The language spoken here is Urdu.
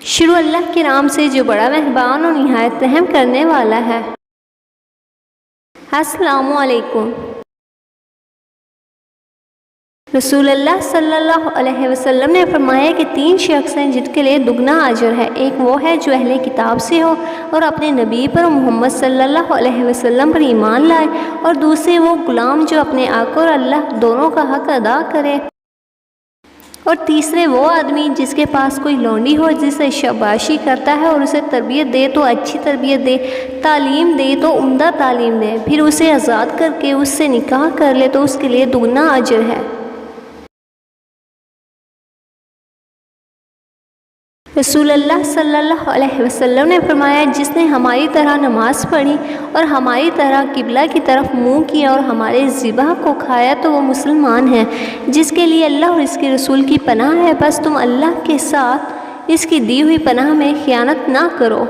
شروع اللہ کے نام سے جو بڑا مہربان اور نہایت رحم کرنے والا ہے۔ السلام علیکم۔ رسول اللہ صلی اللہ علیہ وسلم نے فرمایا کہ 3 شخص ہیں جن کے لیے دگنا اجر ہے۔ ایک وہ ہے جو اہل کتاب سے ہو اور اپنے نبی پر محمد صلی اللہ علیہ وسلم پر ایمان لائے، اور دوسرے وہ غلام جو اپنے آقا اور اللہ دونوں کا حق ادا کرے، اور تیسرے وہ آدمی جس کے پاس کوئی لونڈی ہو جسے شاباشی کرتا ہے اور اسے تربیت دے تو اچھی تربیت دے، تعلیم دے تو عمدہ تعلیم دے، پھر اسے آزاد کر کے اس سے نکاح کر لے تو اس کے لیے دگنا اجر ہے۔ رسول اللہ صلی اللہ علیہ وسلم نے فرمایا جس نے ہماری طرح نماز پڑھی اور ہماری طرح قبلہ کی طرف منہ کیا اور ہمارے ذبح کو کھایا تو وہ مسلمان ہے۔ جس کے لیے اللہ اور اس کے رسول کی پناہ ہے، بس تم اللہ کے ساتھ اس کی دی ہوئی پناہ میں خیانت نہ کرو۔